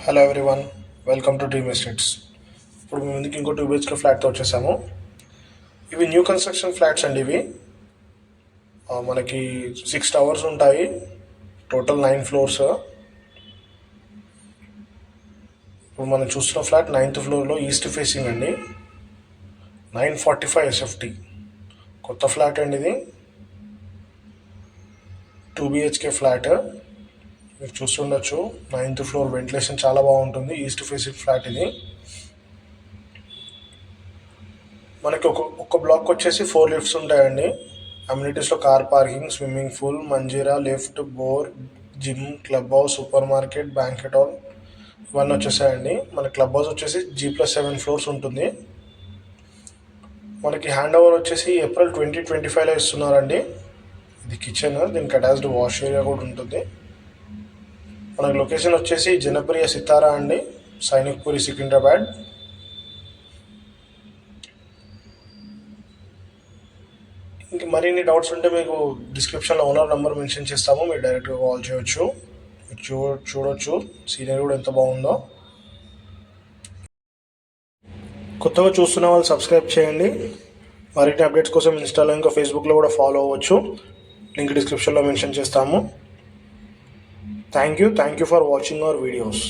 Hello everyone, welcome to dream estates. ఇప్పుడు మేము ముందుకు ఇంకో 2 BHK ఫ్లాట్తో వచ్చేసాము. ఇవి న్యూ కన్స్ట్రక్షన్ ఫ్లాట్స్ అండి. ఇవి మనకి 6 టవర్స్ ఉంటాయి, టోటల్ 9 ఫ్లోర్స్. ఇప్పుడు మనం చూస్తున్న ఫ్లాట్ 9th ఫ్లోర్లో ఈస్ట్ ఫేసింగ్ అండి. 945 SFT కొత్త ఫ్లాట్ అండి. ఇది 2 BHK ఫ్లాట్. మీరు చూస్తుండొచ్చు, 9th ఫ్లోర్ వెంటిలేషన్ చాలా బాగుంటుంది. ఈస్ట్ ఫేసింగ్ ఫ్లాట్ ఇది. మనకి ఒక్క బ్లాక్ వచ్చేసి 4 లిఫ్ట్స్ ఉంటాయండి. అమ్యూనిటీస్లో car parking, swimming pool, Manjeera, lift, bore, gym, club house, super market, banquet hall ఇవన్నీ వచ్చేసాయండి. మన క్లబ్ హౌస్ వచ్చేసి G+7 ఫ్లోర్స్ ఉంటుంది. మనకి హ్యాండ్ ఓవర్ వచ్చేసి ఏప్రిల్ 2025లో ఇస్తున్నారండి. ఇది కిచెన్, దీనికి అటాచ్డ్ వాష్ ఏరియా కూడా ఉంటుంది. మనకి లొకేషన్ వచ్చేసి జనప్రియ సితారా అండి, సైనిక్పురి, సికింద్రాబాద్. ఇంక మరిన్ని డౌట్స్ ఉంటే మీకు డిస్క్రిప్షన్లో ఓనర్ నెంబర్ మెన్షన్ చేస్తాము, మీరు డైరెక్ట్గా కాల్ చేయొచ్చు. మీరు చూడొచ్చు సీనరీ కూడా ఎంత బాగుందో. కొత్తగా చూస్తున్న వాళ్ళు సబ్స్క్రైబ్ చేయండి. మరిన్ని అప్డేట్స్ కోసం ఇన్స్టాలో ఇంకా ఫేస్బుక్లో కూడా ఫాలో అవ్వచ్చు. లింక్ డిస్క్రిప్షన్లో మెన్షన్ చేస్తాము. Thank you for watching our videos.